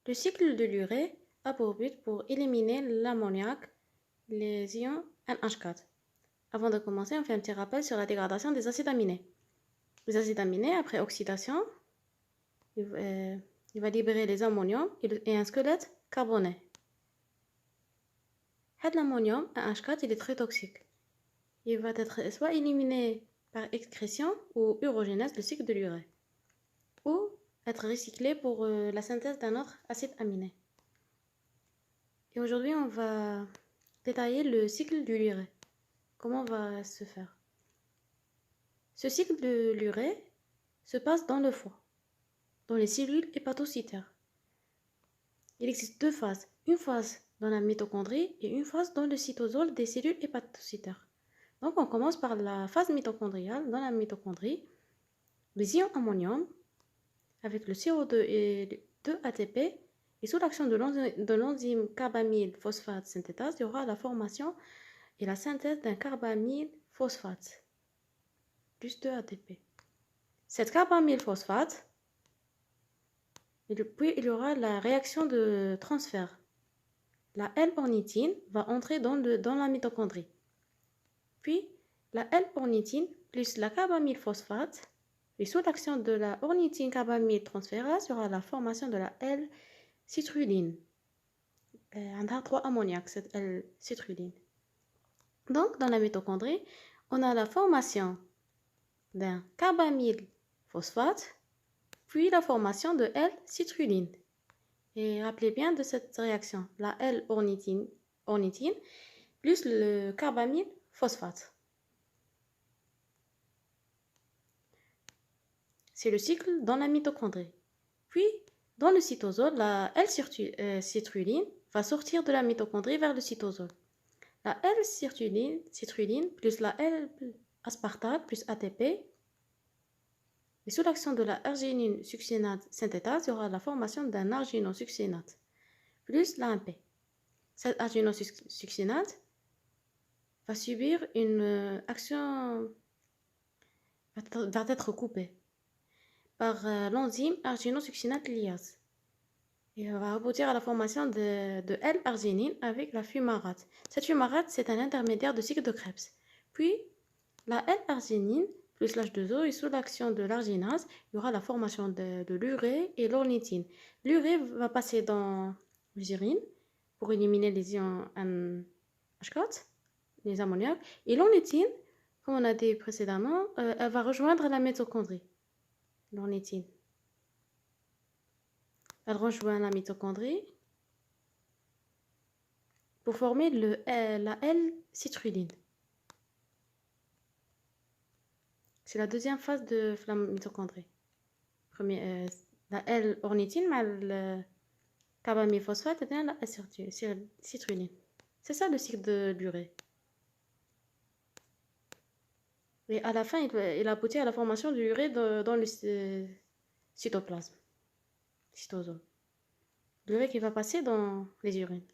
Le cycle de l'urée a pour but pour éliminer l'ammoniac, les ions NH4. Avant de commencer, on fait un petit rappel sur la dégradation des acides aminés. Les acides aminés, après oxydation, il va libérer les ammoniums et un squelette carboné. L'ammonium, NH4, il est très toxique. Il va être soit éliminé par excrétion ou urogenèse, le cycle de l'urée, ou être recyclé pour la synthèse d'un autre acide aminé. Et aujourd'hui, on va détailler le cycle de l'urée. Comment va se faire? Ce cycle de l'urée se passe dans le foie, dans les cellules hépatocytaires. Il existe deux phases, une phase dans la mitochondrie et une phase dans le cytosol des cellules hépatocytaires. Donc on commence par la phase mitochondriale. Dans la mitochondrie, les ions ammonium avec le CO2 et 2 ATP et sous l'action de l'enzyme carbamyle phosphate synthétase, il y aura la formation et la synthèse d'un carbamyle phosphate plus 2 ATP. Cette carbamyle phosphate, et puis il y aura la réaction de transfert. La L-ornithine va entrer dans la mitochondrie. Puis la L-ornithine plus la carbamyle phosphate, et sous l'action de la ornithine carbamyle transférase, il y aura la formation de la L-citrulline. On a 3 ammoniac, cette L-citrulline. Donc dans la mitochondrie, on a la formation d'un carbamyle phosphate, puis la formation de L-citrulline. Et rappelez bien de cette réaction, la L-ornithine plus le carbamyle phosphate. C'est le cycle dans la mitochondrie. Puis, dans le cytosol, la L-citrulline va sortir de la mitochondrie vers le cytosol. La L-citrulline plus la L-aspartate plus ATP, et sous l'action de la arginine succinate synthétase, il y aura la formation d'un arginosuccinate plus l'AMP. Cette arginosuccinate va subir une action, va être coupée par l'enzyme arginosuccinate lyase. Et on va aboutir à la formation de L-arginine avec la fumarate. Cette fumarate, c'est un intermédiaire de cycle de Krebs. Puis, la L-arginine plus l'H2O et sous l'action de l'arginase, il y aura la formation de l'urée et l'ornithine. L'urée va passer dans l'urine pour éliminer les ions NH4, les ammoniacs. Et l'ornithine, comme on a dit précédemment, elle va rejoindre la mitochondrie. L'ornithine. Elle rejoint la mitochondrie pour former la L-citrulline. C'est la deuxième phase de la mitochondrie. La L-ornithine, le carbamyle phosphate et la L-citrulline. C'est ça le cycle de l'urée. Et à la fin, il aboutit à la formation de l'urée dans le cytoplasme, cytosol. L'urée qui va passer dans les urines.